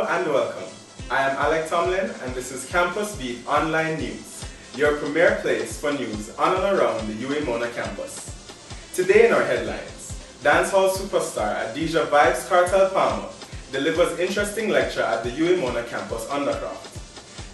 and welcome. I am Alec Tomlin and this is Campus Beat Online News, your premier place for news on and around the UWI Mona campus. Today in our headlines, dancehall superstar Adidja Vybz Kartel Palmer delivers interesting lecture at the UWI Mona campus Undercroft.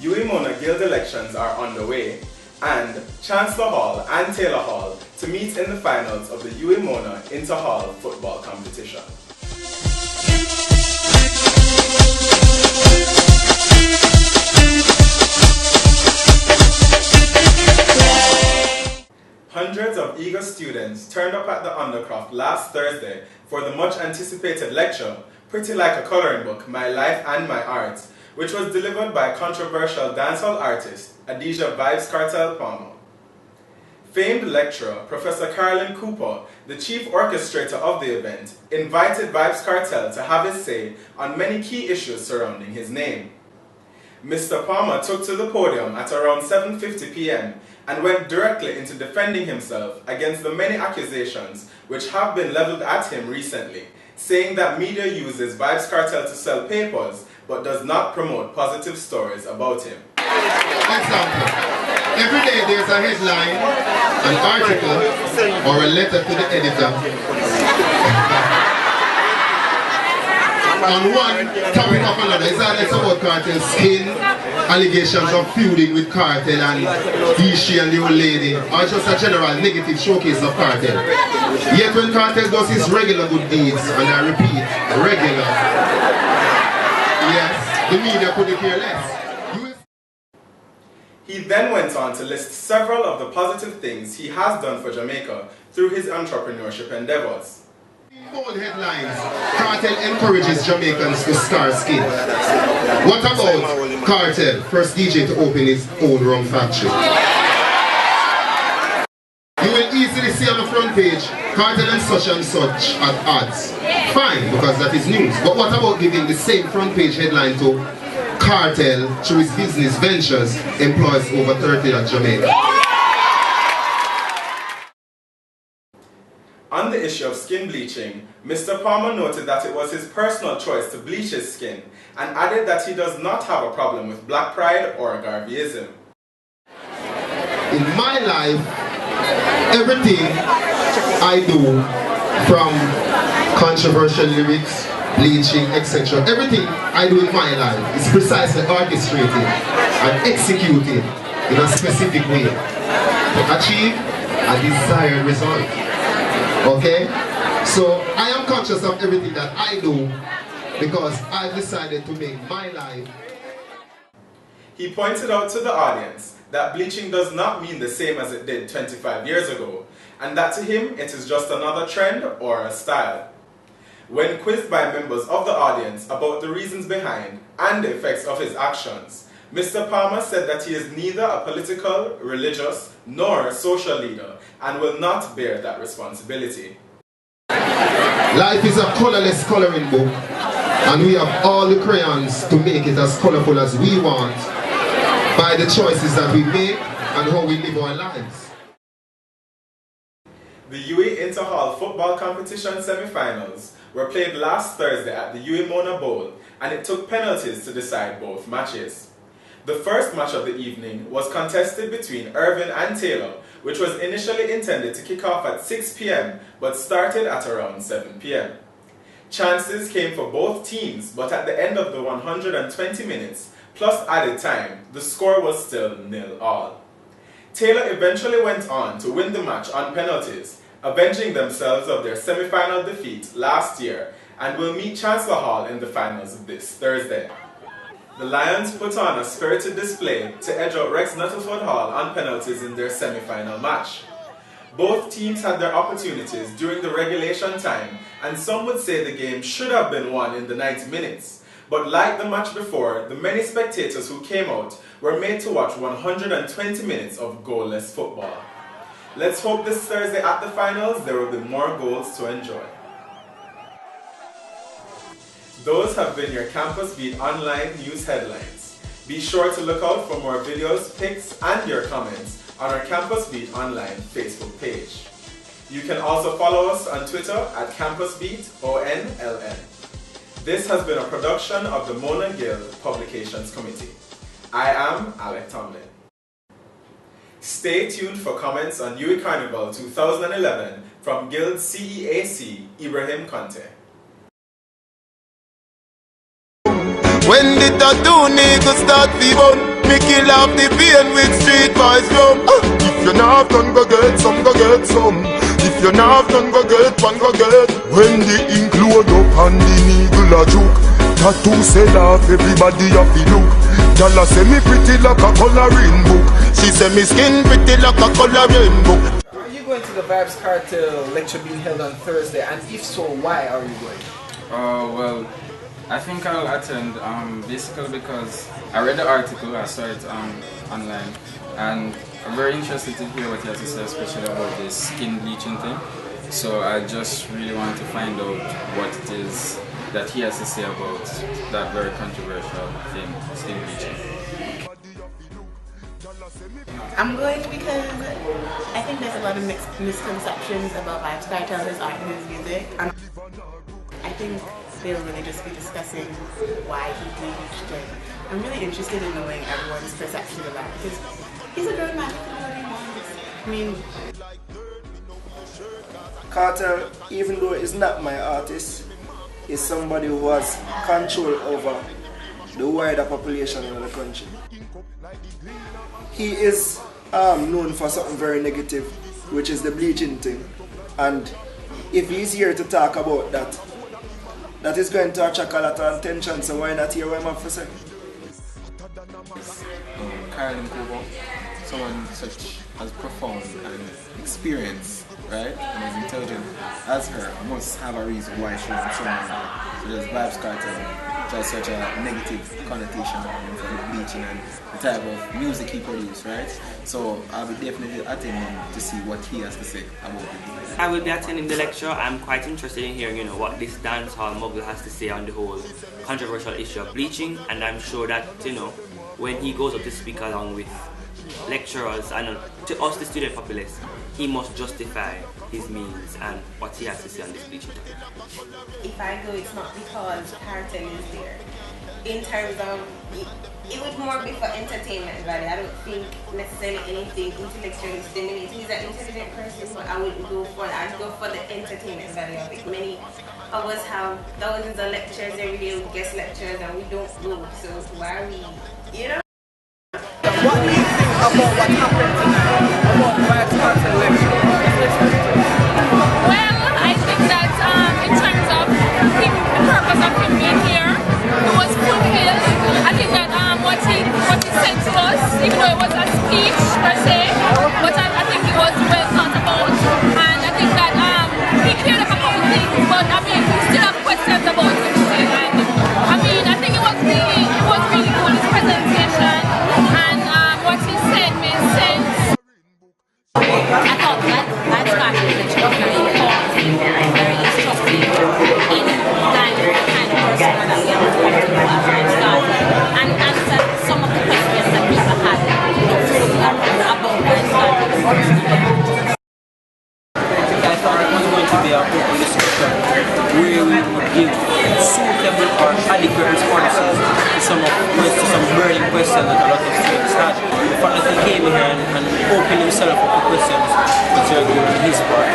UWI Mona Guild elections are underway, and Chancellor Hall and Taylor Hall to meet in the finals of the UWI Mona Inter-Hall football competition. Hundreds of eager students turned up at the Undercroft last Thursday for the much anticipated lecture, Pretty Like a Coloring Book, My Life and My Art, which was delivered by controversial dancehall artist Adidja Vybz Kartel Palmer. Famed lecturer Professor Carolyn Cooper, the chief orchestrator of the event, invited Vybz Kartel to have his say on many key issues surrounding his name. Mr. Palmer took to the podium at around 7:50 p.m. and went directly into defending himself against the many accusations which have been leveled at him recently, saying that media uses Vybz Kartel to sell papers but does not promote positive stories about him. Example, every day there's a headline, an article, or a letter to the editor on one topic of another. It's about Kartel's skin, allegations of feuding with Kartel and she and the old lady, or just a general negative showcase of Kartel. Yet when Kartel does his regular good deeds, and I repeat, regular, yes, the media couldn't care less. He then went on to list several of the positive things he has done for Jamaica through his entrepreneurship endeavors. Bold headlines, Kartel encourages Jamaicans to scar skin. What about Kartel, first DJ to open his own rum factory? You will easily see on the front page, Kartel and such at odds. Fine, because that is news. But what about giving the same front page headline to Kartel, through his business ventures, employs over 30 at Jamaica? On the issue of skin bleaching, Mr. Palmer noted that it was his personal choice to bleach his skin and added that he does not have a problem with black pride or Garveyism. In my life, everything I do, from controversial lyrics, bleaching, etc., everything I do in my life is precisely orchestrated and executed in a specific way to achieve a desired result. Okay? So I am conscious of everything that I do because I've decided to make my life. He pointed out to the audience that bleaching does not mean the same as it did 25 years ago, and that to him it is just another trend or a style. When quizzed by members of the audience about the reasons behind and the effects of his actions, Mr. Palmer said that he is neither a political, religious, nor a social leader and will not bear that responsibility. Life is a colorless coloring book, and we have all the crayons to make it as colorful as we want by the choices that we make and how we live our lives. The UWI Inter-Hall football competition semi-finals were played last Thursday at the UWI Mona Bowl, and it took penalties to decide both matches. The first match of the evening was contested between Irvin and Taylor, which was initially intended to kick off at 6 p.m. but started at around 7 p.m. Chances came for both teams, but at the end of the 120 minutes, plus added time, the score was still 0-0. Taylor eventually went on to win the match on penalties, avenging themselves of their semi-final defeat last year, and will meet Chancellor Hall in the finals this Thursday. The Lions put on a spirited display to edge out Rex Nuttlefoot Hall on penalties in their semi-final match. Both teams had their opportunities during the regulation time, and some would say the game should have been won in the 90 minutes. But like the match before, the many spectators who came out were made to watch 120 minutes of goalless football. Let's hope this Thursday at the finals there will be more goals to enjoy. Those have been your Campus Beat online news headlines. Be sure to look out for more videos, pics, and your comments on our Campus Beat online Facebook page. You can also follow us on Twitter at Campus Beat ONLN. This has been a production of the Mona Guild Publications Committee. I am Alec Tomlin. Stay tuned for comments on UWI Carnival 2011 from Guild CEAC Ibrahim Conte. When the tattoo nigga start the bun, me kill off the pain with street boys drum. If you not have none, go get some, go get some. If you not have none, go get one, go get. When the ink load up and the needle a juke, tattoo sell off, everybody have to look. Gyal say me pretty like a coloring book. She say me skin pretty like a coloring book. Are you going to the Vybz Kartel lecture being held on Thursday? And if so, why are you going? Well, I think I'll attend basically because I read the article, I saw it online, and I'm very interested to hear what he has to say, especially about this skin bleaching thing. So I just really want to find out what it is that he has to say about that very controversial thing, skin bleaching. I'm going because I think there's a lot of misconceptions about Vybz Kartel, his art and his music. I think they'll really just be discussing why he bleached, and I'm really interested in knowing everyone's perception of that because he's a grown man, he can do what he wants. I mean, Kartel, even though he's not my artist, is somebody who has control over the wider population in the country. He is known for something very negative, which is the bleaching thing, and if he's here to talk about that, that is going to attract a lot of attention, so why not hear what I'm have to say? Carolyn Kubo, someone such as profound and experienced, right, and as intelligent as her, must have a reason why she was someone so there's Vybz Kartel, just such a negative connotation for the bleaching and the type of music he produced, right? So I'll be definitely attending to see what he has to say about it. I will be attending the lecture. I'm quite interested in hearing, what this dancehall mogul has to say on the whole controversial issue of bleaching, and I'm sure that, when he goes up to speak along with lecturers and to us, the student populace, he must justify his means and what he has to say on this bleaching topic. if I go, it's not because Kartel is there. In terms of, it would more be for entertainment value. I don't think necessarily anything intellectually stimulating. He's an intelligent person, but I wouldn't go for that. I'd go for the entertainment value of it. Many of us have thousands of lectures every day with guest lectures and we don't go. So why are we, What do you think about what happened tonight about the Vybz Kartel lecture? Well, I think that in terms of him, the purpose of him being here, it was fulfilled. I think that what he said to us, even though it was a speech per se, but I think it was well thought about. And I think that he cleared up a couple things, but we still have questions about him. And I think it was really good, his presentation, and what he said made sense. I thought that Kartel lecture was very informative and very instructive in line with the kind of person that we are looking to as Vybz Kartel, and answered some of the questions that people had about Vybz Kartel. I thought it was going to be a open discussion where we would give suitable or adequate responses to some burning questions that a lot of students had. The fact that he came here and opened himself up to questions was very good on his part.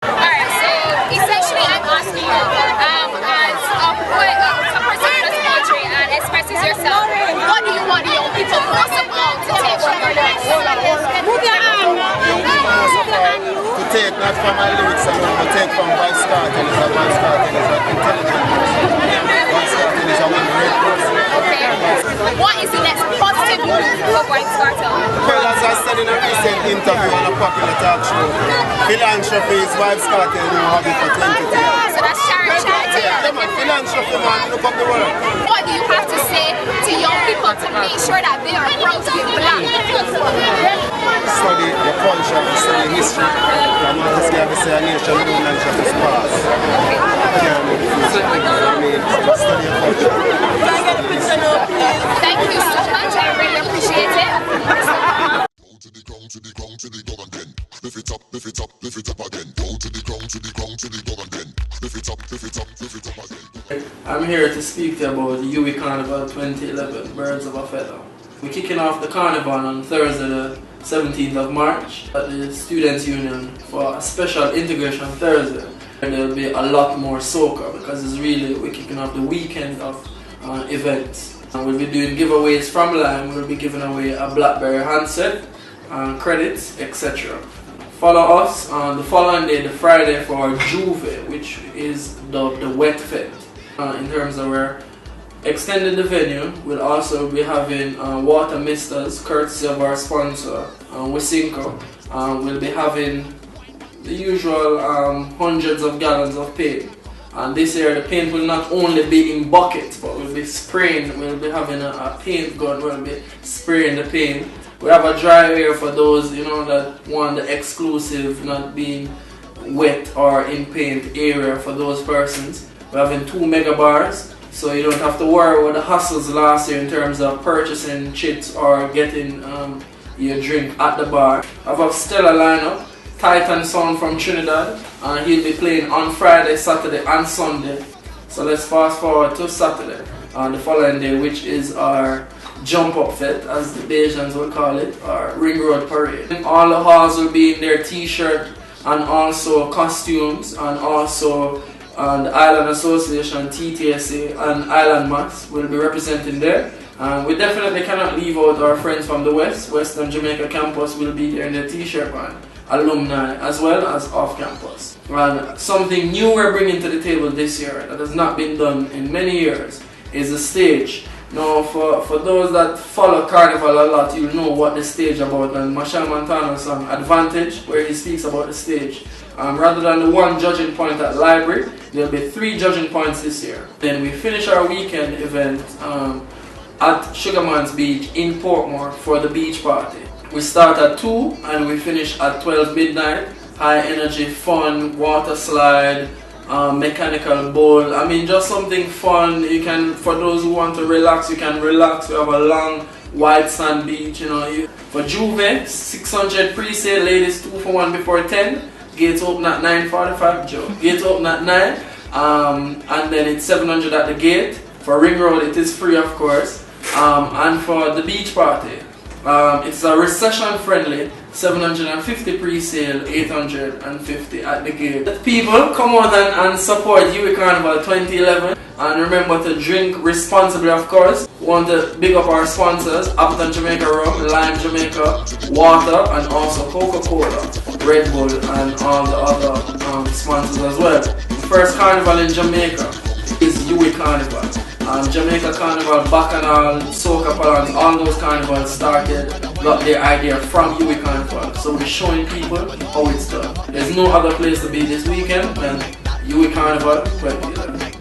Alright, so essentially I'm asking you, as a person who does poetry and expresses yourself, what do you want the young people most of all to take from your lyrics? Move your hand. To take not from my lyrics alone, but take from Vybz Kartel. Vybz Kartel is an intelligent person. Vybz Kartel is a great person. Okay. What is the next positive move for Vybz Kartel? Well, as I said in a recent interview on a popular talk show, philanthropy is Vybz Kartel new hobby for 20 years. So that's charity. Yeah, man, philanthropy, man, look up the world. What do you have to say to young people to make sure that they are proud to be black? Study the culture, study history. I'm not just going to say a nation philanthropy is past. Study your culture. Thank you so much, I really appreciate it. To the ground, to the ground, to the ground and then lift it up, lift it up, lift it up again. Go to the ground, to the ground, to the ground and then lift it up, lift it up, lift it up again. I'm here to speak to you about the UWI Carnival 2011, Birds of a Feather. We're kicking off the carnival on Thursday the 17th of March at the Students' Union for a special Integration Thursday. And there'll be a lot more soca because we're kicking off the weekend of events. And we'll be doing giveaways from Lime. We'll be giving away a BlackBerry handset, credits, etc. Follow us on the following day, the Friday, for Juve, which is the Wet Fete. In terms of we're extending the venue, we'll also be having water misters, courtesy of our sponsor, Wisinko. We'll be having the usual hundreds of gallons of paint. And this year the paint will not only be in buckets, but we'll be spraying, we'll be having a paint gun, we'll be spraying the paint. We have a dry area for those, that want the exclusive, not being wet or in paint area for those persons. We're having 2 mega bars, so you don't have to worry about the hassles last year in terms of purchasing chips or getting your drink at the bar. I have a stellar lineup. Titan Sound from Trinidad, and he'll be playing on Friday, Saturday and Sunday. So let's fast forward to Saturday, the following day, which is our Jump Up Fete, as the Bajans will call it, our Ring Road Parade. All the halls will be in their t-shirt and also costumes, and also the Island Association, TTSA and Island Mass will be representing there. We definitely cannot leave out our friends from the Western Jamaica campus will be there in their t-shirt band. Alumni as well as off campus. And something new we're bringing to the table this year that has not been done in many years is a stage. Now for those that follow Carnival a lot, you'll know what the stage about, and Machel Montano's song Advantage, where he speaks about the stage. Rather than the 1 judging point at Library, there'll be 3 judging points this year. Then we finish our weekend event at Sugarman's Beach in Portmore for the beach party. We start at 2 and we finish at 12 midnight. High energy, fun, water slide, mechanical bowl. I mean, just something fun. You can, for those who want to relax, you can relax. We have a long white sand beach. For Juve, 600 pre-sale, ladies 2 for 1 before 10. Gates open at 9:45. Joe. Gates open at 9, and then it's 700 at the gate. For Ring Road, it is free, of course. And for the beach party, it's a recession friendly, 750 pre-sale, 850 at the gate. People, come out and support UWI Carnival 2011, and remember to drink responsibly, of course. We want to big up our sponsors, Upton Jamaica Rum, Lime Jamaica, Water, and also Coca-Cola, Red Bull, and all the other sponsors as well. The first carnival in Jamaica is UWI Carnival. Jamaica Carnival, Bacchanal, Soca Palans, all those carnivals got their idea from UWI Carnival. So we're showing people how it's done. There's no other place to be this weekend than UWI Carnival 2011.